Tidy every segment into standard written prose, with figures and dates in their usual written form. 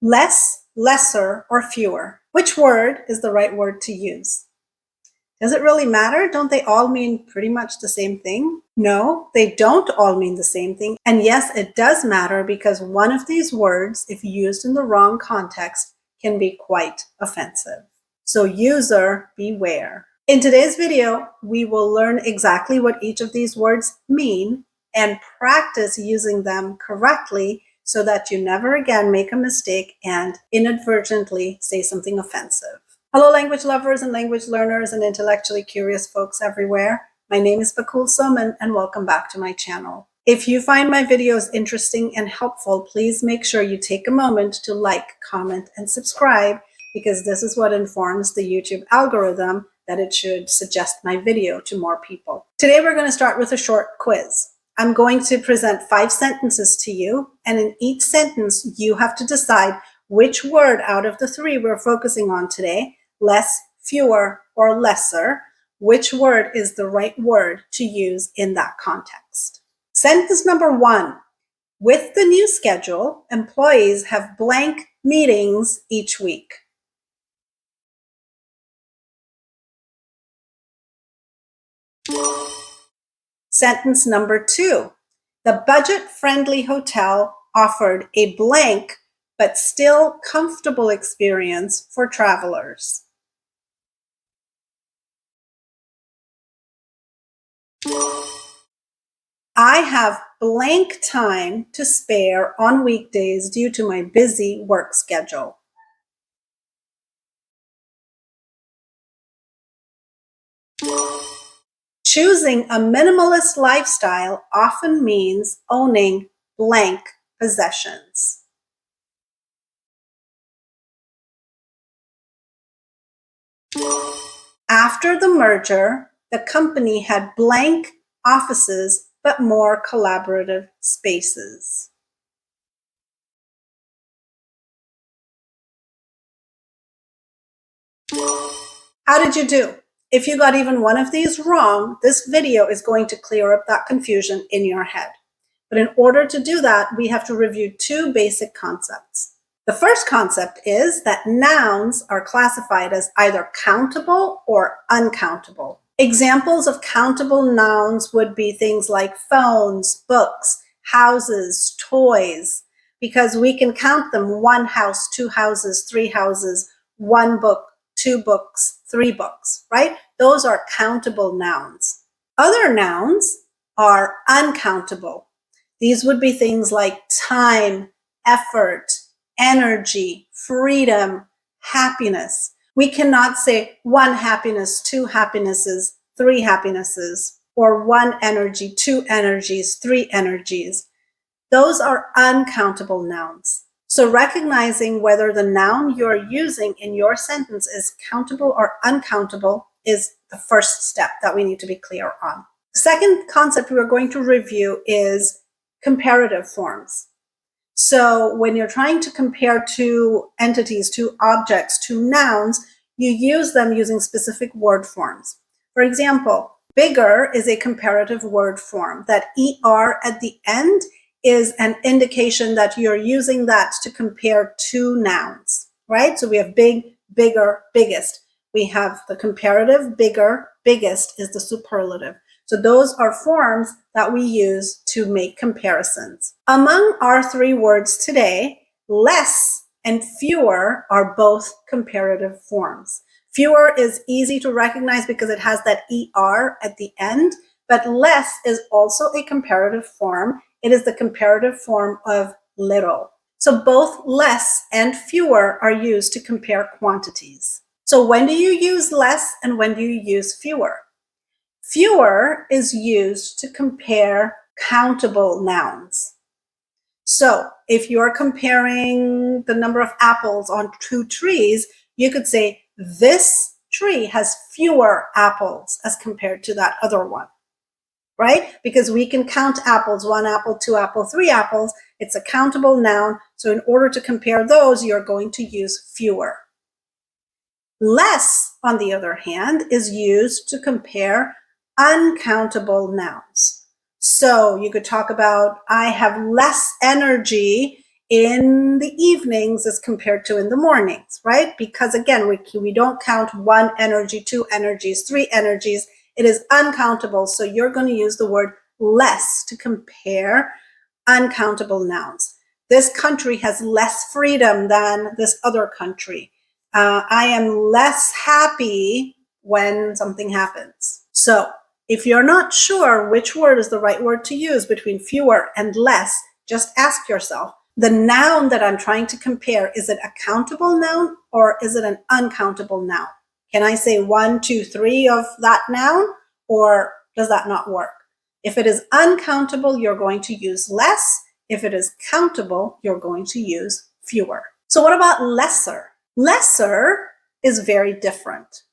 Less, lesser, or fewer. Which word is the right word to use? Does it really matter? Don't they all mean pretty much the same thing? No, they don't all mean the same thing. And yes, it does matter because one of these words, if used in the wrong context, can be quite offensive. So user, beware. In today's video, we will learn exactly what each of these words mean and practice using them correctly so that you never again make a mistake and inadvertently say something offensive. Hello, language lovers and language learners and intellectually curious folks everywhere. My name is Bakul Soman and welcome back to my channel. If you find my videos interesting and helpful, please make sure you take a moment to like, comment, and subscribe because this is what informs the YouTube algorithm that it should suggest my video to more people. Today we're going to start with a short quiz. I'm going to present 5 sentences to you, and in each sentence you have to decide which word out of the 3 we're focusing on today, less, fewer, or lesser, which word is the right word to use in that context. Sentence number 1. With the new schedule, employees have blank meetings each week. Sentence number 2. The budget-friendly hotel offered a blank but still comfortable experience for travelers. I have blank time to spare on weekdays due to my busy work schedule. Choosing a minimalist lifestyle often means owning blank possessions. After the merger, the company had blank offices but more collaborative spaces. How did you do? If you got even one of these wrong, this video is going to clear up that confusion in your head. But in order to do that, we have to review 2 basic concepts. The first concept is that nouns are classified as either countable or uncountable. Examples of countable nouns would be things like phones, books, houses, toys, because we can count them: 1 house, 2 houses, 3 houses, 1 book, 2 books, 3 books, right? Those are countable nouns. Other nouns are uncountable. These would be things like time, effort, energy, freedom, happiness. We cannot say 1 happiness, 2 happinesses, 3 happinesses, or 1 energy, 2 energies, 3 energies. Those are uncountable nouns. So recognizing whether the noun you're using in your sentence is countable or uncountable is the first step that we need to be clear on. The second concept we're going to review is comparative forms. So when you're trying to compare 2 entities, 2 objects, 2 nouns, you use them using specific word forms. For example, bigger is a comparative word form. That ER at the end is an indication that you're using that to compare 2 nouns, right? So we have big, bigger, biggest. We have the comparative, bigger, biggest is the superlative. So those are forms that we use to make comparisons. Among our 3 words today, less and fewer are both comparative forms. Fewer is easy to recognize because it has that ER at the end, but less is also a comparative form. It is the comparative form of little. So both less and fewer are used to compare quantities. So when do you use less and when do you use fewer? Fewer is used to compare countable nouns. So if you're comparing the number of apples on 2 trees, you could say this tree has fewer apples as compared to that other one. Right? Because we can count apples, 1 apple, 2 apples, 3 apples. It's a countable noun. So in order to compare those, you're going to use fewer. Less, on the other hand, is used to compare uncountable nouns. So you could talk about, I have less energy in the evenings as compared to in the mornings, right? Because again, we don't count one energy, two energies, three energies. It is uncountable. So you're going to use the word less to compare uncountable nouns. This country has less freedom than this other country. I am less happy when something happens. So if you're not sure which word is the right word to use between fewer and less, just ask yourself, the noun that I'm trying to compare, is it a countable noun or is it an uncountable noun? Can I say 1, 2, 3 of that noun, or does that not work? If it is uncountable, you're going to use less. If it is countable, you're going to use fewer. So what about lesser? Lesser is very different.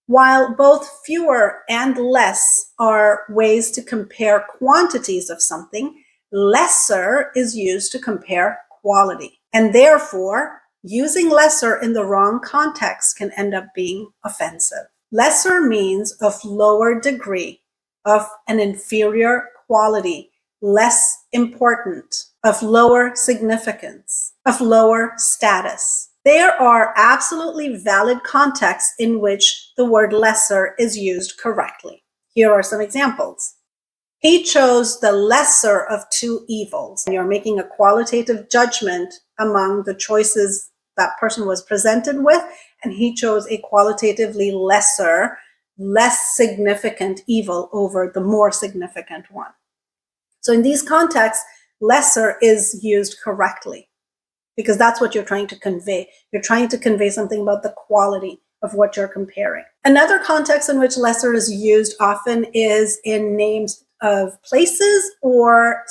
While both fewer and less are ways to compare quantities of something, lesser is used to compare quality. And therefore, using lesser in the wrong context can end up being offensive. Lesser means of lower degree, of an inferior quality, less important, of lower significance, of lower status. There are absolutely valid contexts in which the word lesser is used correctly. Here are some examples. He chose the lesser of two evils. You're making a qualitative judgment among the choices that person was presented with, and he chose a qualitatively lesser, less significant evil over the more significant one. So in these contexts, lesser is used correctly, because that's what you're trying to convey. You're trying to convey something about the quality of what you're comparing. Another context in which lesser is used often is in names of places or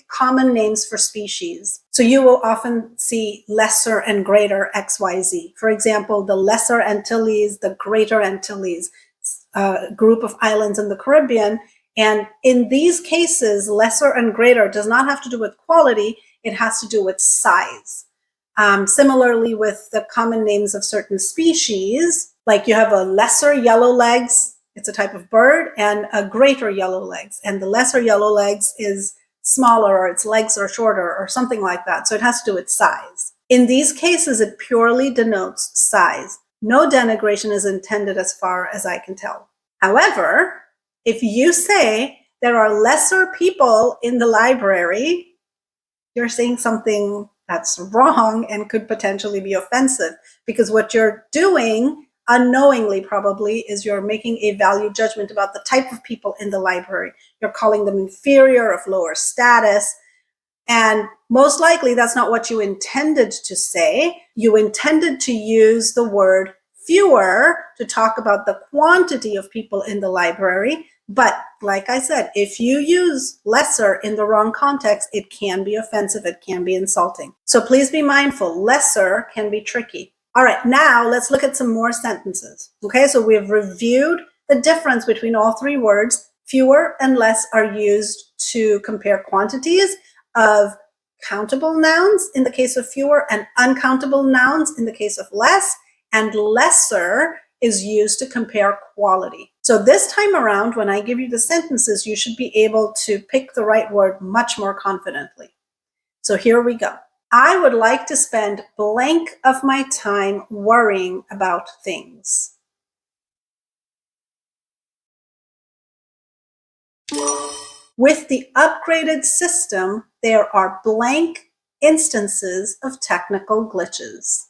common names for species. So you will often see lesser and greater XYZ. For example, the Lesser Antilles, the Greater Antilles, group of islands in the Caribbean. And in these cases, lesser and greater does not have to do with quality, it has to do with size. Similarly with the common names of certain species, like you have a lesser yellowlegs, it's a type of bird, and a greater yellowlegs. And the lesser yellowlegs is smaller, or its legs are shorter, or something like that. So it has to do with size. In these cases, it purely denotes size. No denigration is intended as far as I can tell. However, if you say there are lesser people in the library, you're saying something that's wrong and could potentially be offensive, because what you're doing unknowingly probably is you're making a value judgment about the type of people in the library. You're calling them inferior, of lower status, and most likely that's not what you intended to say. You intended to use the word fewer to talk about the quantity of people in the library. But like I said, if you use lesser in the wrong context, it can be offensive, it can be insulting. So please be mindful, lesser can be tricky. All right, now let's look at some more sentences. Okay, so we've reviewed the difference between all three words. Fewer and less are used to compare quantities of countable nouns in the case of fewer and uncountable nouns in the case of less, and lesser is used to compare quality. So this time around, when I give you the sentences, you should be able to pick the right word much more confidently. So here we go. I would like to spend blank of my time worrying about things. With the upgraded system, there are blank instances of technical glitches.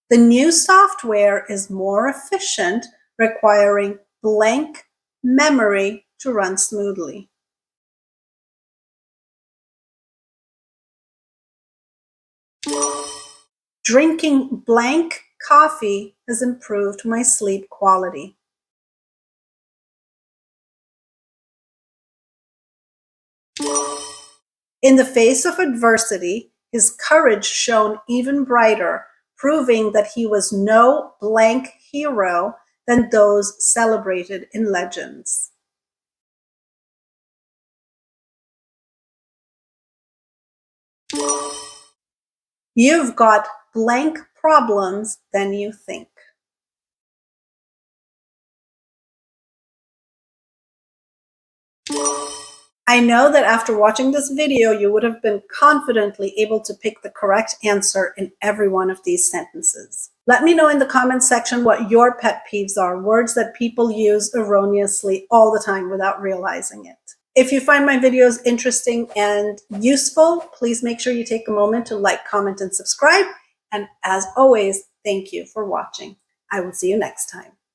The new software is more efficient, requiring blank memory to run smoothly. Drinking blank coffee has improved my sleep quality. In the face of adversity, his courage shone even brighter, proving that he was no blank hero than those celebrated in legends. You've got blank problems than you think. I know that after watching this video, you would have been confidently able to pick the correct answer in every one of these sentences. Let me know in the comments section what your pet peeves are, words that people use erroneously all the time without realizing it. If you find my videos interesting and useful, please make sure you take a moment to like, comment, and subscribe. And as always, thank you for watching. I will see you next time.